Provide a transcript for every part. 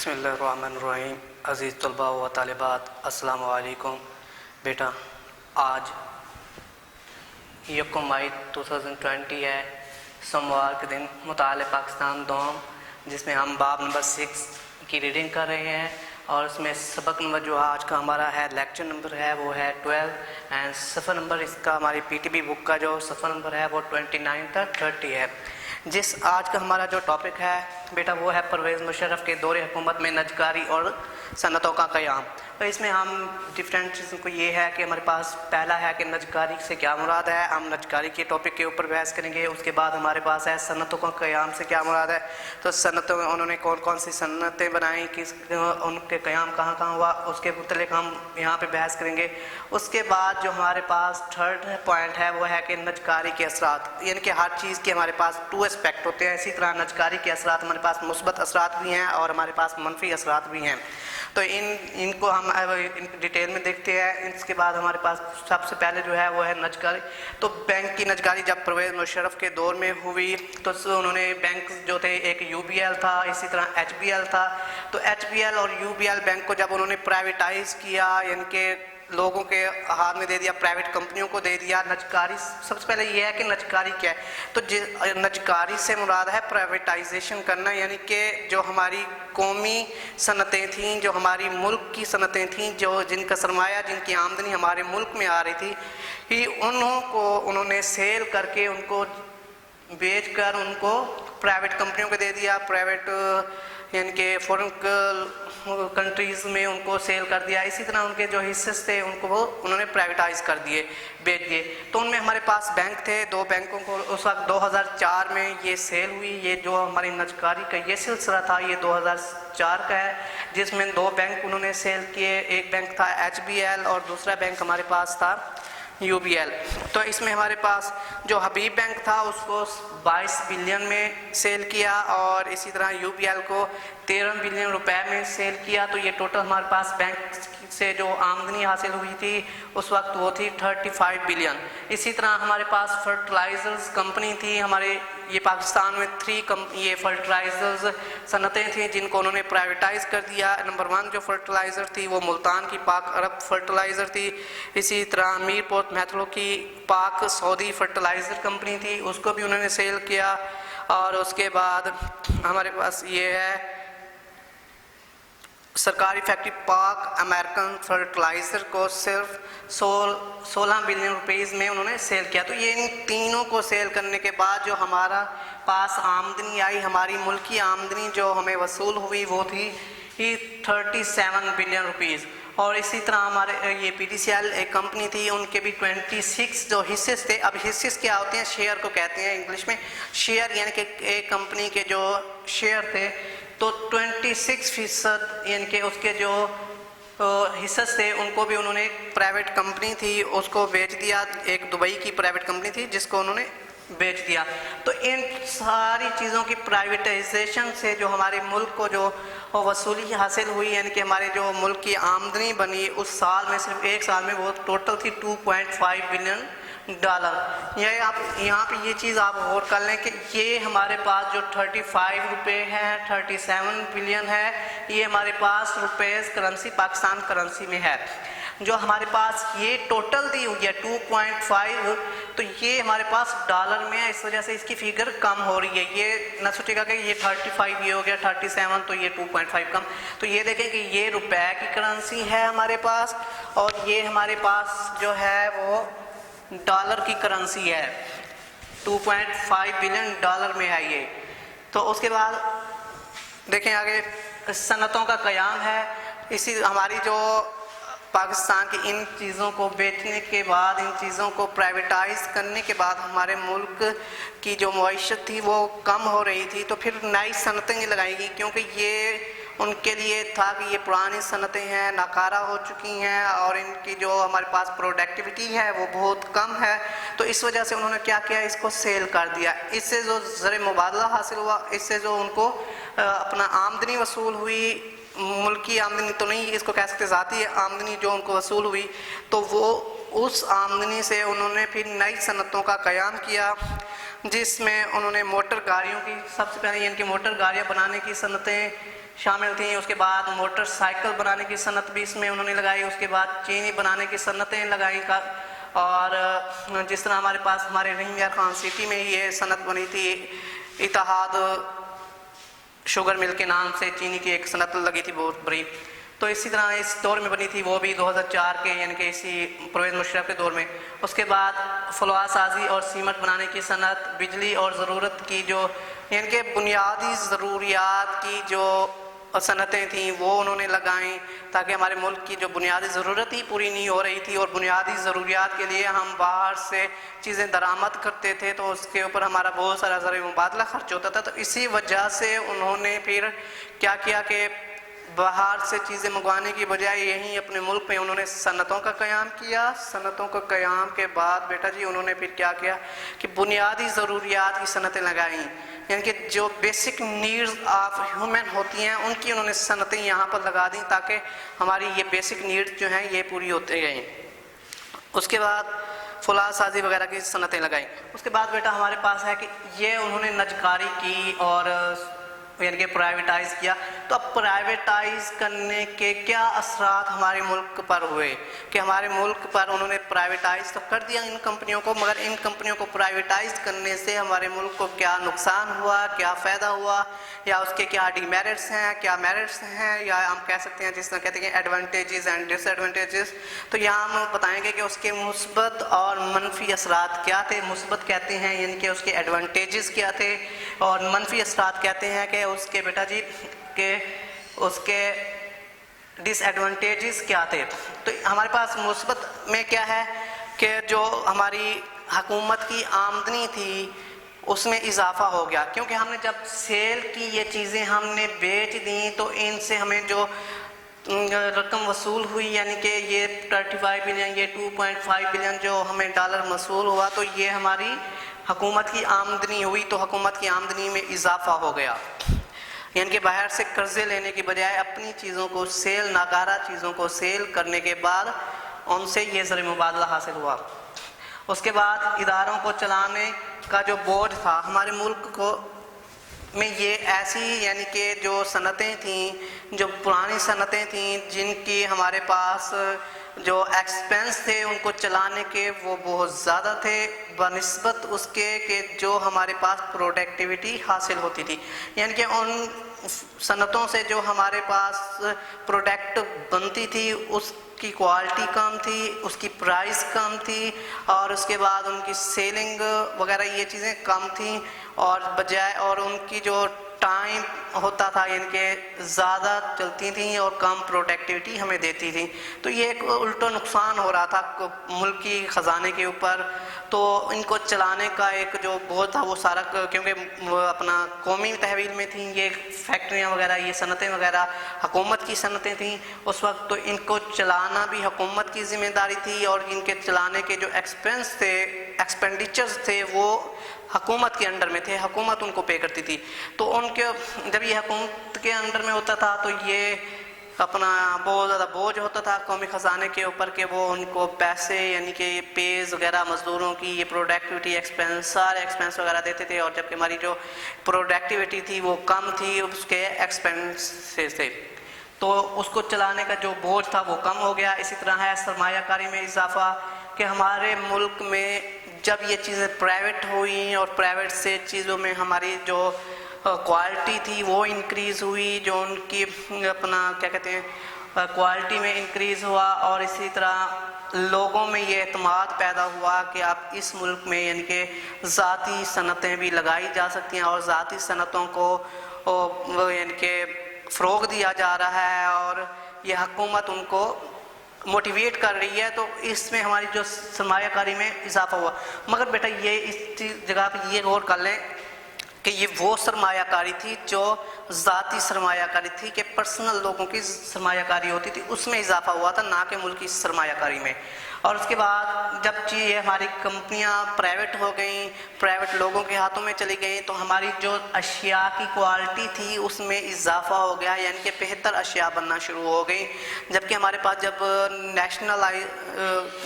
بسم اللہ الرحمن الرحیم۔ عزیز طلباء و طالبات، السلام علیکم۔ بیٹا آج 1 مئی 2020 ہے، سوموار کے دن مطالعہ پاکستان دوم، جس میں ہم باب نمبر 6 کی ریڈنگ کر رہے ہیں، اور اس میں سبق نمبر جو آج کا ہمارا ہے، لیکچر نمبر ہے وہ ہے 12، اینڈ صفحہ نمبر اس کا ہماری پی ٹی بی بک کا جو صفحہ نمبر ہے وہ 29 تک 30 ہے۔ جس آج کا ہمارا جو ٹاپک ہے بیٹا وہ ہے پرویز مشرف کے دور حکومت میں نجکاری اور صنعتوں کا قیام۔ تو اس میں ہم ڈفرینٹ چیزوں کو یہ ہے کہ ہمارے پاس پہلا ہے کہ نجکاری سے کیا مراد ہے، ہم نجکاری کے ٹاپک کے اوپر بحث کریں گے۔ اس کے بعد ہمارے پاس ہے صنعتوں کا قیام سے کیا مراد ہے، تو صنعتوں میں انہوں نے کون کون سی صنعتیں بنائیں، ان کے قیام کہاں کہاں ہوا، اس کے متعلق ہم یہاں پہ بحث کریں گے۔ اس کے بعد جو ہمارے پاس تھرڈ پوائنٹ ہے وہ ہے کہ نجکاری کے اثرات، یعنی کہ ہر چیز کے ہمارے پاس 2 اسپیکٹ ہوتے ہیں، اسی طرح نجکاری کے اثرات ہمارے پاس مثبت اثرات بھی ہیں اور ہمارے پاس منفی اثرات بھی ہیں۔ تو ان کو ہم ڈیٹیل میں دیکھتے ہیں۔ اس کے بعد ہمارے پاس سب سے پہلے جو ہے وہ ہے نجکاری۔ تو بینک کی نجکاری جب پرویز مشرف کے دور میں ہوئی تو انہوں نے بینک جو تھے، ایک یو بی ایل تھا، اسی طرح ایچ بی ایل تھا۔ تو ایچ بی ایل اور یو بی ایل بینک کو جب انہوں نے پرائیویٹائز کیا، یعنی کہ لوگوں کے ہاتھ میں دے دیا، پرائیویٹ کمپنیوں کو دے دیا، نجکاری سب سے پہلے یہ ہے کہ نجکاری کیا ہے۔ تو نجکاری سے مراد ہے پرائیویٹائزیشن کرنا، یعنی کہ جو ہماری قومی صنعتیں تھیں، جو ہماری ملک کی صنعتیں تھیں، جن کا سرمایہ، جن کی آمدنی ہمارے ملک میں آ رہی تھی، کہ انہوں نے سیل کر کے، ان کو بیچ کر، ان کو پرائیویٹ کمپنیوں کو دے دیا، پرائیویٹ یعنی کہ فورن کنٹریز میں ان کو سیل کر دیا۔ اسی طرح ان کے جو حصص تھے ان کو انہوں نے پرائیویٹائز کر دیے، بیچ دیے۔ تو ان میں ہمارے پاس بینک تھے، 2 بینکوں کو اس وقت 2004 میں یہ سیل ہوئی۔ یہ جو ہماری نجکاری کا یہ سلسلہ تھا یہ 2004 کا ہے، جس میں 2 بینک انہوں نے سیل کیے۔ ایک بینک تھا ایچ بی ایل اور دوسرا بینک ہمارے پاس تھا یو بی ایل۔ تو اس میں ہمارے پاس جو حبیب بینک تھا اس کو 22 بلین میں سیل کیا، اور اسی طرح یو بی ایل کو 13 بلین روپے میں سیل کیا۔ تو یہ ٹوٹل ہمارے پاس بینک سے جو آمدنی حاصل ہوئی تھی اس وقت وہ تھی 35 بلین۔ اسی طرح ہمارے پاس فرٹیلائزرز کمپنی تھی، ہمارے یہ پاکستان میں 3 یہ فرٹیلائزرز صنعتیں تھیں جن کو انہوں نے پرائیویٹائز کر دیا۔ نمبر 1 جو فرٹیلائزر تھی وہ ملتان کی پاک عرب فرٹیلائزر تھی، اسی طرح امیر پورٹ میتھلو کی پاک سعودی فرٹیلائزر کمپنی تھی، اس کو بھی انہوں نے سیل کیا۔ اور اس کے بعد ہمارے پاس یہ ہے سرکاری فیکٹری پاک امریکن فرٹیلائزر کو صرف 16 بلین روپیز میں انہوں نے سیل کیا۔ تو یہ ان تینوں کو سیل کرنے کے بعد جو ہمارا پاس آمدنی آئی، ہماری ملکی آمدنی جو ہمیں وصول ہوئی وہ تھی 37 بلین روپیز۔ اور اسی طرح ہمارے یہ پی ٹی سی ایل ایک کمپنی تھی، ان کے بھی 26 جو حصص تھے۔ اب حصص کیا ہوتے ہیں، شیئر کو کہتے ہیں انگلش میں، شیئر یعنی کہ ایک کمپنی کے جو شیئر تھے تو 26% یعنی کہ اس کے جو حصص تھے ان کو بھی انہوں نے، پرائیویٹ کمپنی تھی اس کو بیچ دیا، ایک دبئی کی پرائیویٹ کمپنی تھی جس کو انہوں نے بیچ دیا۔ تو ان ساری چیزوں کی پرائیویٹائزیشن سے جو ہمارے ملک کو جو وصولی حاصل ہوئی، یعنی کہ ہمارے جو ملک کی آمدنی بنی اس سال میں، صرف ایک سال میں وہ ٹوٹل تھی 2.5 بلین ڈالر۔ یہ آپ یہاں پہ یہ چیز آپ غور کر لیں کہ یہ ہمارے پاس جو 35 روپے ہے، 37 بلین ہے، یہ ہمارے پاس روپیز کرنسی، پاکستان کرنسی میں ہے۔ جو ہمارے پاس یہ ٹوٹل دی ہوئی ہے 2.5، تو یہ ہمارے پاس ڈالر میں ہے، اس وجہ سے اس کی فگر کم ہو رہی ہے۔ یہ نہ سوچے گا کہ یہ 35 یہ ہو گیا 37 تو یہ 2.5 کم۔ تو یہ دیکھیں کہ یہ روپے کی کرنسی ہے ہمارے پاس، اور یہ ہمارے پاس جو ہے وہ ڈالر کی کرنسی ہے، 2.5 بلین ڈالر میں ہے یہ۔ تو اس کے بعد دیکھیں آگے صنعتوں کا قیام ہے۔ اسی ہماری جو پاکستان کی ان چیزوں کو بیچنے کے بعد، ان چیزوں کو پرائیویٹائز کرنے کے بعد ہمارے ملک کی جو معیشت تھی وہ کم ہو رہی تھی، تو پھر نئی صنعتیں لگائی گئی، کیونکہ یہ ان کے لیے تھا کہ یہ پرانی صنعتیں ہیں، ناکارہ ہو چکی ہیں، اور ان کی جو ہمارے پاس پروڈکٹیوٹی ہے وہ بہت کم ہے۔ تو اس وجہ سے انہوں نے کیا کیا، اس کو سیل کر دیا۔ اس سے جو زر مبادلہ حاصل ہوا، اس سے جو ان کو اپنا آمدنی وصول ہوئی، ملکی آمدنی تو نہیں اس کو کہہ سکتے، ذاتی آمدنی جو ان کو وصول ہوئی، تو وہ اس آمدنی سے انہوں نے پھر نئی صنعتوں کا قیام کیا۔ جس میں انہوں نے موٹر گاڑیوں کی سب سے پہلے ان کی موٹر گاڑیاں بنانے کی صنعتیں شامل تھیں، اس کے بعد موٹر سائیکل بنانے کی صنعت بھی اس میں انہوں نے لگائی، اس کے بعد چینی بنانے کی صنعتیں لگائیں، اور جس طرح ہمارے پاس ہمارے رحیم یار خان سٹی میں ہی یہ صنعت بنی تھی، اتحاد شوگر مل کے نام سے چینی کی ایک صنعت لگی تھی بہت بڑی، تو اسی طرح اس دور میں بنی تھی، وہ بھی 2004 کے یعنی کہ اسی پرویز مشرف کے دور میں۔ اس کے بعد فلوا سازی اور سیمنٹ بنانے کی صنعت، بجلی اور ضرورت کی جو یعنی کہ بنیادی ضروریات کی جو صنعتیں تھیں وہ انہوں نے لگائیں، تاکہ ہمارے ملک کی جو بنیادی ضرورت ہی پوری نہیں ہو رہی تھی، اور بنیادی ضروریات کے لیے ہم باہر سے چیزیں درآمد کرتے تھے تو اس کے اوپر ہمارا بہت سارا زرعی مبادلہ خرچ ہوتا تھا، تو اسی وجہ سے انہوں نے پھر کیا کیا کہ باہر سے چیزیں منگوانے کی بجائے یہیں اپنے ملک میں انہوں نے صنعتوں کا قیام کیا۔ صنعتوں کا قیام کے بعد بیٹا جی انہوں نے پھر کیا کیا کہ بنیادی ضروریات کی صنعتیں لگائیں، یعنی کہ جو بیسک نیڈز آف ہیومن ہوتی ہیں ان کی انہوں نے صنعتیں یہاں پر لگا دیں تاکہ ہماری یہ بیسک نیڈز جو ہیں یہ پوری ہوتے گئیں۔ اس کے بعد فلاد سازی وغیرہ کی صنعتیں لگائیں۔ اس کے بعد بیٹا ہمارے پاس ہے کہ یہ انہوں نے نجکاری کی اور یعنی کہ پرائیویٹائز کیا، تو اب پرائیویٹائز کرنے کے کیا اثرات ہمارے ملک پر ہوئے کہ ہمارے ملک پر انہوں نے پرائیویٹائز تو کر دیا ان کمپنیوں کو، مگر ان کمپنیوں کو پرائیویٹائز کرنے سے ہمارے ملک کو کیا نقصان ہوا، کیا فائدہ ہوا، یا اس کے کیا ڈی میرٹس ہیں، کیا میرٹس ہیں، یا ہم کہہ سکتے ہیں جس طرح کہتے ہیں ایڈوانٹیجز اینڈ ڈس ایڈوانٹیجز، تو یہاں ہم بتائیں گے کہ اس کے مثبت اور منفی اثرات کیا تھے۔ مثبت کہتے ہیں یعنی کہ اس کے ایڈوانٹیجز کیا تھے، اور منفی اثرات کہتے ہیں کہ اس کے بیٹا جی کہ اس کے ڈس ایڈوانٹیجز کیا تھے۔ تو ہمارے پاس مثبت میں کیا ہے کہ جو ہماری حکومت کی آمدنی تھی اس میں اضافہ ہو گیا، کیونکہ ہم نے جب سیل کی یہ چیزیں ہم نے بیچ دیں تو ان سے ہمیں جو رقم وصول ہوئی یعنی کہ یہ 35 بلین، یہ 2.5 بلین جو ہمیں ڈالر وصول ہوا، تو یہ ہماری حکومت کی آمدنی ہوئی، تو حکومت کی آمدنی میں اضافہ ہو گیا، یعنی کہ باہر سے قرضے لینے کی بجائے اپنی چیزوں کو سیل، ناکارہ چیزوں کو سیل کرنے کے بعد ان سے یہ زرعی مبادلہ حاصل ہوا۔ اس کے بعد اداروں کو چلانے کا جو بوجھ تھا ہمارے ملک کو میں، یہ ایسی یعنی کہ جو صنعتیں تھیں، جو پرانی صنعتیں تھیں جن کی ہمارے پاس جو ایکسپینس تھے ان کو چلانے کے وہ بہت زیادہ تھے بنسبت اس کے کہ جو ہمارے پاس پروڈکٹیوٹی حاصل ہوتی تھی، یعنی کہ ان صنعتوں سے جو ہمارے پاس پروڈکٹ بنتی تھی اس کی کوالٹی کم تھی، اس کی پرائس کم تھی، اور اس کے بعد ان کی سیلنگ وغیرہ یہ چیزیں کم تھیں، اور بجائے اور ان کی جو ٹائم ہوتا تھا یعنی کہ زیادہ چلتی تھیں اور کم پروڈکٹیوٹی ہمیں دیتی تھیں، تو یہ ایک الٹا نقصان ہو رہا تھا ملکی خزانے کے اوپر۔ تو ان کو چلانے کا ایک جو بوجھ تھا وہ سارا، کیونکہ اپنا قومی تحویل میں تھیں یہ فیکٹریاں وغیرہ، یہ صنعتیں وغیرہ حکومت کی صنعتیں تھیں اس وقت، تو ان کو چلانا بھی حکومت کی ذمہ داری تھی، اور ان کے چلانے کے جو ایکسپینس تھے، ایکسپینڈیچرز تھے، وہ حکومت کے انڈر میں تھے، حکومت ان کو پے کرتی تھی۔ تو ان کے جب یہ حکومت کے انڈر میں ہوتا تھا تو یہ اپنا بہت زیادہ بوجھ ہوتا تھا قومی خزانے کے اوپر کہ وہ ان کو پیسے یعنی کہ یہ پیز وغیرہ مزدوروں کی، یہ پروڈکٹیوٹی ایکسپینس، سارے ایکسپینس وغیرہ دیتے تھے، اور جبکہ ہماری جو پروڈکٹیوٹی تھی وہ کم تھی اس کے ایکسپینس تھے، تو اس کو چلانے کا جو بوجھ تھا وہ کم ہو گیا۔ اسی طرح ہے سرمایہ کاری میں اضافہ کہ ہمارے ملک میں جب یہ چیزیں پرائیویٹ ہوئیں اور پرائیویٹ سے چیزوں میں ہماری جو کوالٹی تھی وہ انکریز ہوئی، جو ان کی اپنا کیا کہتے ہیں کوالٹی میں انکریز ہوا، اور اسی طرح لوگوں میں یہ اعتماد پیدا ہوا کہ اب اس ملک میں یعنی کہ ذاتی صنعتیں بھی لگائی جا سکتی ہیں، اور ذاتی صنعتوں کو یعنی کہ فروغ دیا جا رہا ہے، اور یہ حکومت ان کو موٹیویٹ کر رہی ہے، تو اس میں ہماری جو سرمایہ کاری میں اضافہ ہوا۔ مگر بیٹا یہ اس جگہ پہ یہ غور کر لیں کہ یہ وہ سرمایہ کاری تھی جو ذاتی سرمایہ کاری تھی کہ پرسنل لوگوں کی سرمایہ کاری ہوتی تھی، اس میں اضافہ ہوا تھا، نہ کہ ملکی سرمایہ کاری میں۔ اور اس کے بعد جب یہ ہماری کمپنیاں پرائیویٹ ہو گئیں، پرائیویٹ لوگوں کے ہاتھوں میں چلی گئیں، تو ہماری جو اشیاء کی کوالٹی تھی اس میں اضافہ ہو گیا، یعنی کہ بہتر اشیاء بننا شروع ہو گئیں. جبکہ ہمارے پاس جب نیشنل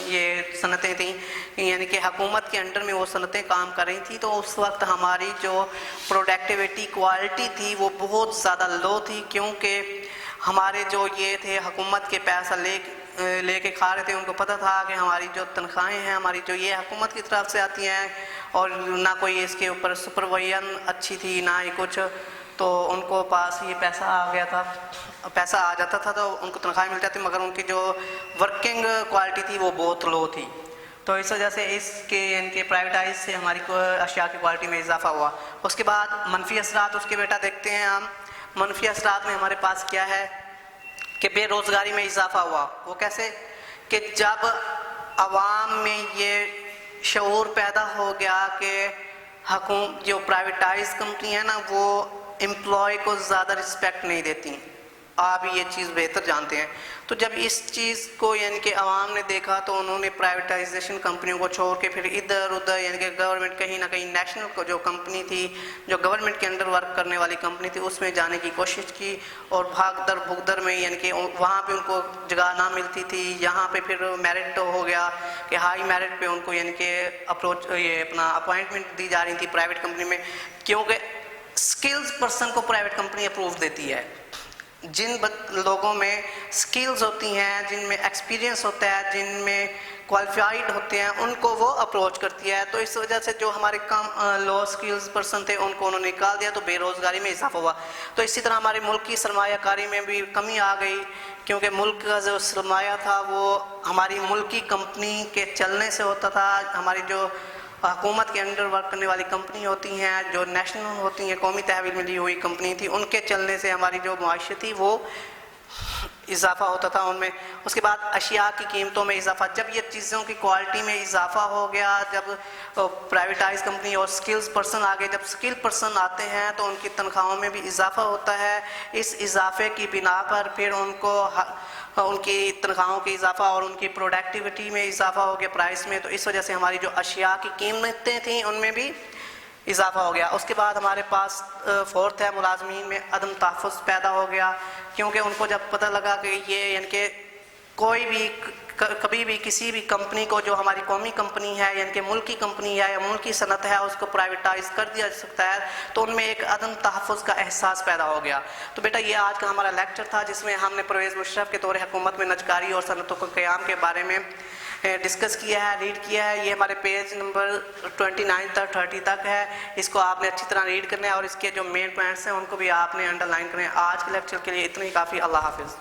یہ صنعتیں تھیں، یعنی کہ حکومت کے انڈر میں وہ صنعتیں کام کر رہی تھیں، تو اس وقت ہماری جو پروڈکٹیوٹی کوالٹی تھی وہ بہت زیادہ لو تھی، کیونکہ ہمارے جو یہ تھے حکومت کے پیسہ لے کے کھا رہے تھے. ان کو پتہ تھا کہ ہماری جو تنخواہیں ہیں ہماری جو یہ حکومت کی طرف سے آتی ہیں، اور نہ کوئی اس کے اوپر سپرویژن اچھی تھی نہ ہی کچھ، تو ان کو پاس یہ پیسہ آ جاتا تھا تو ان کو تنخواہیں مل جاتی، مگر ان کی جو ورکنگ کوالٹی تھی وہ بہت لو تھی. تو اس وجہ سے اس کے ان کے پرائیویٹائز سے ہماری اشیاء کی کوالٹی میں اضافہ ہوا. اس کے بعد منفی اثرات اس کے بیٹا دیکھتے ہیں ہم. منفی اثرات میں ہمارے پاس کیا ہے کہ بے روزگاری میں اضافہ ہوا. وہ کیسے؟ کہ جب عوام میں یہ شعور پیدا ہو گیا کہ جو پرائیویٹائز کمپنی ہے نا وہ امپلائی کو زیادہ رسپیکٹ نہیں دیتی، آپ یہ چیز بہتر جانتے ہیں. تو جب اس چیز کو یعنی کہ عوام نے دیکھا تو انہوں نے پرائیویٹائزیشن کمپنیوں کو چھوڑ کے پھر ادھر ادھر یعنی کہ گورنمنٹ کہیں نہ کہیں نیشنل کو جو کمپنی تھی، جو گورنمنٹ کے انڈر ورک کرنے والی کمپنی تھی، اس میں جانے کی کوشش کی. اور بھاگ در بھگدر میں یعنی کہ وہاں پہ ان کو جگہ نہ ملتی تھی. یہاں پہ پھر میرٹ ہو گیا کہ ہائی میرٹ پہ ان کو یعنی کہ اپنا اپوائنٹمنٹ دی جا رہی تھی پرائیویٹ کمپنی میں، کیونکہ سکلز پرسن کو پرائیویٹ کمپنی اپروو دیتی ہے. جن لوگوں میں سکلز ہوتی ہیں، جن میں ایکسپیرینس ہوتا ہے، جن میں کوالیفائڈ ہوتے ہیں، ان کو وہ اپروچ کرتی ہے. تو اس وجہ سے جو ہمارے کم لو سکلز پرسن تھے ان کو انہوں نے نکال دیا، تو بے روزگاری میں اضافہ ہوا. تو اسی طرح ہمارے ملک کی سرمایہ کاری میں بھی کمی آ گئی، کیونکہ ملک کا جو سرمایہ تھا وہ ہماری ملکی کمپنی کے چلنے سے ہوتا تھا. ہماری جو حکومت کے انڈر ورک کرنے والی کمپنی ہوتی ہیں، جو نیشنل ہوتی ہیں، قومی تحویل میں لی ہوئی کمپنی تھی، ان کے چلنے سے ہماری جو معاشی تھی وہ اضافہ ہوتا تھا ان میں. اس کے بعد اشیاء کی قیمتوں میں اضافہ. جب یہ چیزوں کی کوالٹی میں اضافہ ہو گیا، جب پرائیویٹائز کمپنی اور سکلز پرسن آگے، جب سکل پرسن آتے ہیں تو ان کی تنخواہوں میں بھی اضافہ ہوتا ہے. اس اضافے کی بنا پر پھر ان کی تنخواہوں کی اضافہ اور ان کی پروڈکٹیوٹی میں اضافہ ہو گیا پرائس میں. تو اس وجہ سے ہماری جو اشیاء کی قیمتیں تھیں ان میں بھی اضافہ ہو گیا. اس کے بعد ہمارے پاس فورتھ ہے، ملازمین میں عدم تحفظ پیدا ہو گیا، کیونکہ ان کو جب پتہ لگا کہ یہ یعنی کہ کوئی بھی کبھی بھی کسی بھی کمپنی کو جو ہماری قومی کمپنی ہے یعنی کہ ملکی کمپنی ہے یا ملکی صنعت ہے اس کو پرائیویٹائز کر دیا جا سکتا ہے، تو ان میں ایک عدم تحفظ کا احساس پیدا ہو گیا. تو بیٹا یہ آج کا ہمارا لیکچر تھا جس میں ہم نے پرویز مشرف کے دور حکومت میں نجکاری اور صنعتوں کے قیام کے بارے میں ڈسکس کیا ہے، ریڈ کیا ہے. یہ ہمارے پیج نمبر 29 تک 30 تک ہے. اس کو آپ نے اچھی طرح ریڈ کرنا ہے اور اس کے جو مین پوائنٹس ہیں ان کو بھی آپ نے انڈر لائن کریں. آج کے لیکچر کے لیے اتنا ہی کافی. اللہ حافظ.